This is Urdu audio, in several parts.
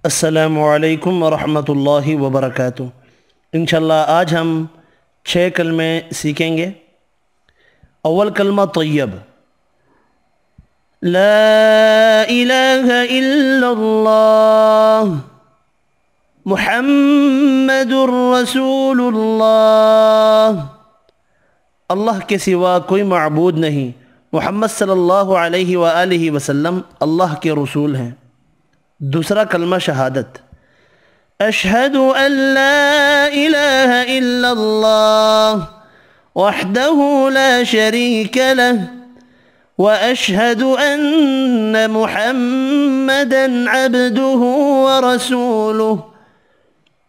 السلام علیکم ورحمۃ اللہ وبرکاتہ۔ انشاءاللہ آج ہم 6 کلمے سیکھیں گے۔ اول کلمہ طیب، لا الہ الا اللہ محمد رسول اللہ۔ اللہ کے سوا کوئی معبود نہیں، محمد صلی اللہ علیہ وآلہ وسلم اللہ کے رسول ہیں۔ دوسرا کلمہ شہادت، اشہد ان لا الہ الا اللہ وحدہ لا شریک لہ واشہد ان محمدا عبدہ ورسولہ۔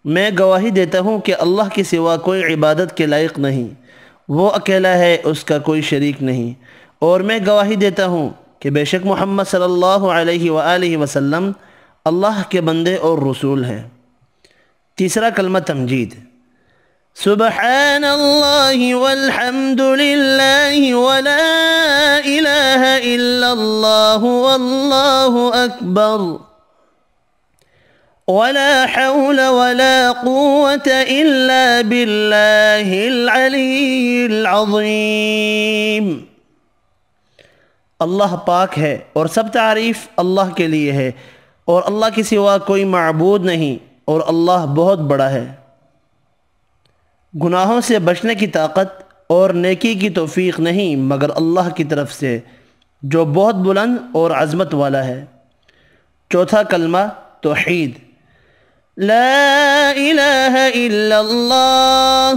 میں گواہی دیتا ہوں کہ اللہ کے سوا کوئی عبادت کے لائق نہیں، وہ اکیلا ہے، اس کا کوئی شریک نہیں، اور میں گواہی دیتا ہوں کہ بے شک محمد صلی اللہ علیہ وآلہ وسلم اللہ کے بندے اور رسول ہیں۔ تیسرا کلمہ تمجید، سبحان اللہ والحمد للہ ولا الہ الا اللہ واللہ اکبر ولا حول ولا قوة الا باللہ العلی العظیم۔ اللہ پاک ہے اور سب تعریف اللہ کے لیے ہے، اور اللہ کے سوا کوئی معبود نہیں، اور اللہ بہت بڑا ہے۔ گناہوں سے بچنے کی طاقت اور نیکی کی توفیق نہیں مگر اللہ کی طرف سے، جو بہت بلند اور عظمت والا ہے۔ چوتھا کلمہ توحید، لا الہ الا اللہ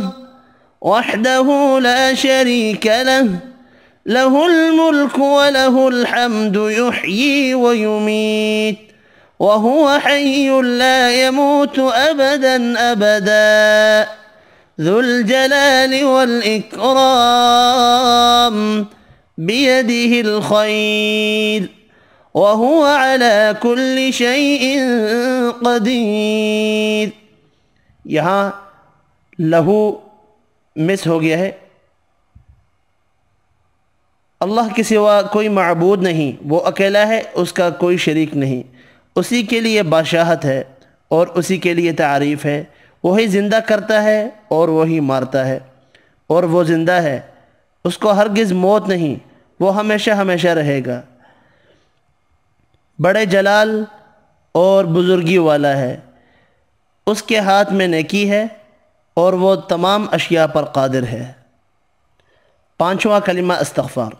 وحدہ لا شریک لہ لہ الملک ولہ الحمد یحیی ویمیت وهو حي لا يموت أبدا أبدا ذو الجلال والإكرام بيده الخير وهو على كل شيء قدير۔ یہاں لہو مس ہو گیا ہے۔ اللہ کے سوا کوئی معبود نہیں، وہ اکیلا ہے، اس کا کوئی شریک نہیں، اسی کے لیے بادشاہت ہے اور اسی کے لیے تعریف ہے۔ وہی زندہ کرتا ہے اور وہی مارتا ہے، اور وہ زندہ ہے، اس کو ہرگز موت نہیں، وہ ہمیشہ ہمیشہ رہے گا۔ بڑے جلال اور بزرگی والا ہے، اس کے ہاتھ میں نیکی ہے اور وہ تمام اشیاء پر قادر ہے۔ پانچواں کلمہ استغفار،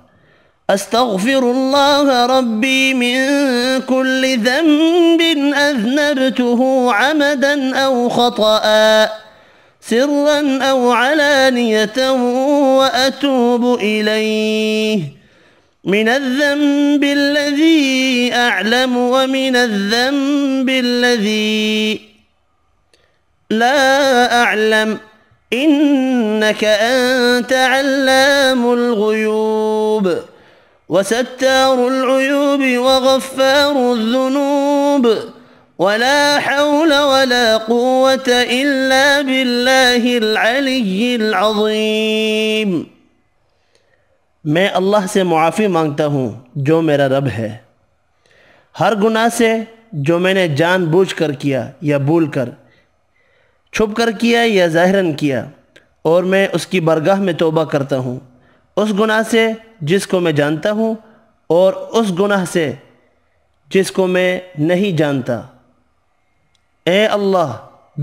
استغفر اللہ ربی من کل ذنب اذنبته عمدا او خطأ سرا او علانیة واتوب الیہ من الذنب الذي اعلم ومن الذنب الذي لا اعلم انك انت علام الغیوب وستار العیوب وغفار الذنوب ولا حول ولا قوة الا باللہ العلی العظیم۔ میں اللہ سے معافی مانگتا ہوں جو میرا رب ہے، ہر گناہ سے جو میں نے جان بوجھ کر کیا یا بھول کر، چھپ کر کیا یا ظاہراً کیا، اور میں اس کی بارگاہ میں توبہ کرتا ہوں، اس گناہ سے جس کو میں جانتا ہوں اور اس گناہ سے جس کو میں نہیں جانتا۔ اے اللہ،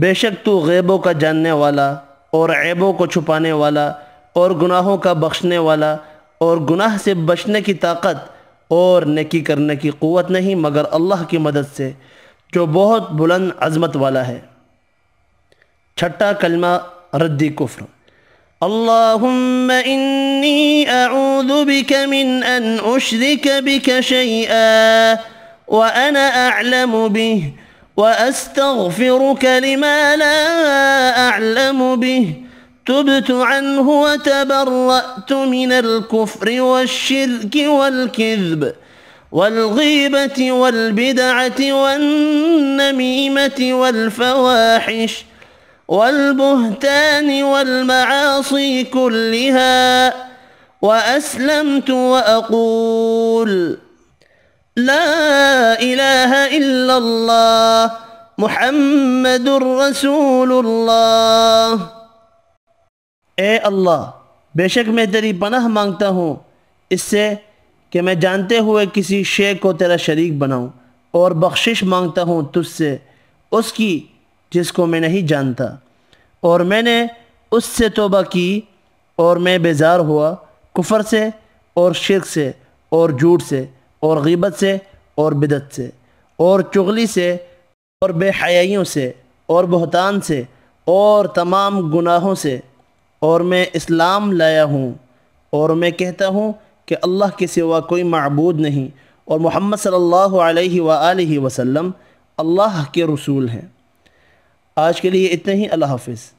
بے شک تو غیبوں کا جاننے والا اور عیبوں کو چھپانے والا اور گناہوں کا بخشنے والا، اور گناہ سے بچنے کی طاقت اور نیکی کرنے کی قوت نہیں مگر اللہ کی مدد سے، جو بہت بلند عظمت والا ہے۔ چھٹا کلمہ رد کفر، اللہم انی اعوذ بک من ان اشرک بک شیئا وانا اعلم به واستغفرک لما لا اعلم به تبت عنه وتبرأت من الكفر والشرك والكذب والغيبة والبدعة والنميمة والفواحش والبهتان والمعاصي كلها وأسلمت وأقول لا إله إلا الله محمد رسول اللہ۔ اے اللہ، بے شک میں تیری پناہ مانگتا ہوں اس سے کہ میں جانتے ہوئے کسی شے کو تیرا شریک بناؤں، اور بخشش مانگتا ہوں تجھ سے اس کی جس کو میں نہیں جانتا، اور میں نے اس سے توبہ کی اور میں بیزار ہوا کفر سے اور شرک سے اور جھوٹ سے اور غیبت سے اور بدعت سے اور چغلی سے اور بے حیائیوں سے اور بہتان سے اور تمام گناہوں سے، اور میں اسلام لایا ہوں اور میں کہتا ہوں کہ اللہ کے سوا کوئی معبود نہیں، اور محمد صلی اللہ علیہ وآلہ وسلم اللہ کے رسول ہیں۔ آج کے لیے اتنا ہی، اللہ حافظ۔